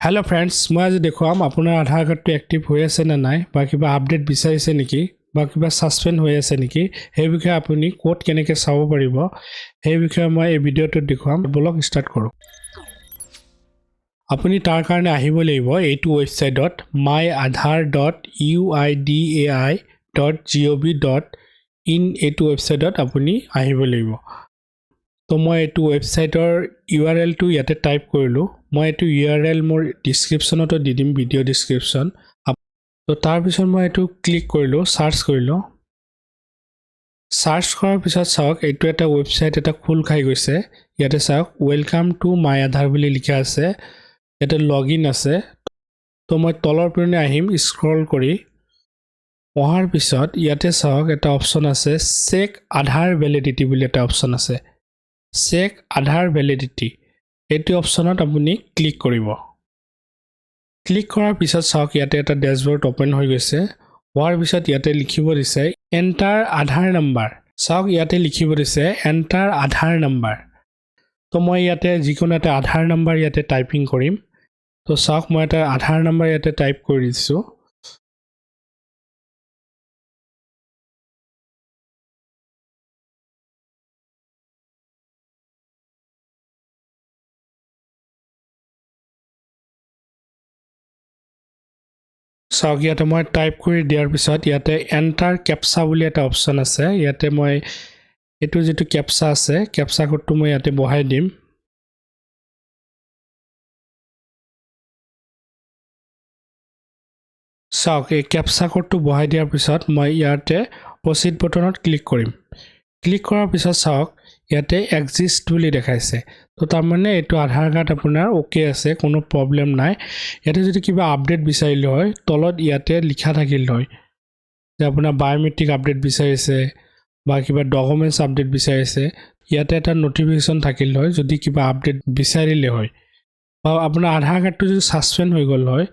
hello friends मैं आज देखुवाम আপোনাৰ আধাৰ কাৰ্ডটো এক্টিভ হৈ আছে না নাই বা কিবা আপডেট বিচাৰিছে নেকি বা কিবা সাসপেন্ড হৈ আছে নেকি সেই বিষয়ে আপুনি কোড কেনেকৈ চাব পাৰিব সেই বিষয়ে মই এই ভিডিওটোত দেখুৱাম ব্লগ ষ্টাৰ্ট কৰো আপুনি তাৰ কাৰণে আহিব লাগিব এইটো ৱেবছাইটত myadhar.uidai.gov.in এইটো ৱেবছাইটত আপুনি আহিব লাগিব তো মই এইটো ৱেবছাইটৰ URL টো ইয়াতে টাইপ কৰিলো মই এইটো URL মোৰ ডেসক্ৰিপচনতো দি দিম ভিডিও ডেসক্ৰিপচন তো তাৰ পিছত মই এইটো ক্লিক কৰিলো সাৰ্চ কৰিলো সাৰ্চ কৰাৰ পিছত চাওক এইটো এটা ৱেবছাইট এটা খোল খাই গৈছে ইয়াতে চাওক ওয়েলকাম টু মাই আধাৰ বুলি লিখা আছে ইয়াতে লগইন আছে তো মই তলৰ পিনে আহিম স্ক্ৰল কৰি অহাৰ পিছত ইয়াতে চাওক এটা অপচন আছে চেক আধাৰ ভ্যালিডিটি বুলি এটা অপচন আছে চেক আধাৰ ভ্যালিডিটি এইটো অপচনত আপুনি ক্লিক কৰিব ক্লিক কৰাৰ পিছত চাওক ইয়াতে এটা ড্যাশবোৰ্ড ওপেন হৈ গৈছে হোৱাৰ পিছত ইয়াতে লিখিব দিছে এন্টাৰ আধাৰ নাম্বাৰ চাওক ইয়াতে লিখিব দিছে এন্টাৰ আধাৰ নাম্বাৰ তো মই ইয়াতে যিকোনো এটা আধাৰ নাম্বাৰ ইয়াতে টাইপিং কৰিম তো চাওক মই এটা আধাৰ নাম্বাৰ ইয়াতে টাইপ কৰি দিছো চাওক ইয়াতে মই টাইপ কৰি দিয়াৰ পিছত ইয়াতে এন্টাৰ ক্যাপচা বুলি এটা অপচন আছে ইয়াতে মই এটো যেটো ক্যাপচা আছে ক্যাপচা কোডটো মই ইয়াতে বহাই দিম চাওক এই ক্যাপচা কোডটো বহাই দিয়াৰ পিছত মই ইয়াতে প্ৰসিড বটনত ক্লিক কৰিম ক্লিক কৰাৰ পিছত চাওক ইয়াতে এক্সিষ্ট বুলি দেখাইছে তো তাৰ মানে এটো আধাৰ কাৰ্ড আপোনাৰ ওকে আছে কোনো প্ৰবলেম নাই ইয়াতে যদি কিবা আপডেট বিচাৰিলে হয় তলত ইয়াতে লিখা থাকিল হয় যে আপোনাৰ বায়োমেট্ৰিক আপডেট বিচাৰিছে বা কিবা ডকুমেন্টস আপডেট বিচাৰিছে ইয়াতে এটা নোটিফিকেশন থাকিল হয় যদি কিবা আপডেট বিচাৰিলে হয় বা আপোনাৰ আধাৰ কাৰ্ডটো যদি সাসপেন্ড হৈ গল হয়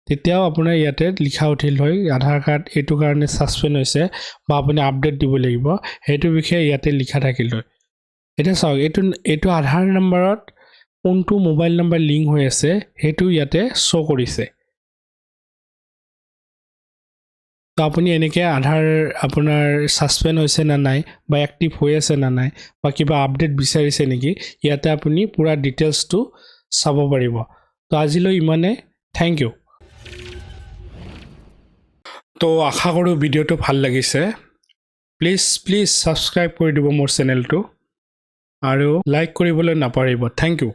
তেতিয়াও আপোনাৰ ইয়াতে লিখা উঠিল হয় আধাৰ কাৰ্ড এটো কাৰণে সাসপেন্ড হৈছে বা আপুনি আপডেট দিব লাগিব হেতু বিষয়ে ইয়াতে লিখা থাকিল হয় এটা চাওক এটো আধাৰ নম্বৰত কোনটো মোবাইল নম্বৰ লিংক হৈ আছে হেতু ইয়াতে শো কৰিছে তো আপুনি এনেকে আধাৰ আপোনাৰ সাসপেন্ড হৈছে না নাই বা এক্টিভ হৈ আছে না নাই বা কিবা আপডেট বিচাৰিছে নেকি ইয়াতে আপুনি পুৰা ডিটেইলছটো চাব পাৰিব তো আজিলৈ ইমানে থ্যাংক ইউ তো আশা কৰো ভিডিওটো ভাল লাগিছে প্লিজ সাবস্ক্ৰাইব কৰি দিব মোৰ চেনেলটো আৰু লাইক কৰিবলৈ নাপাৰিব থ্যাংক ইউ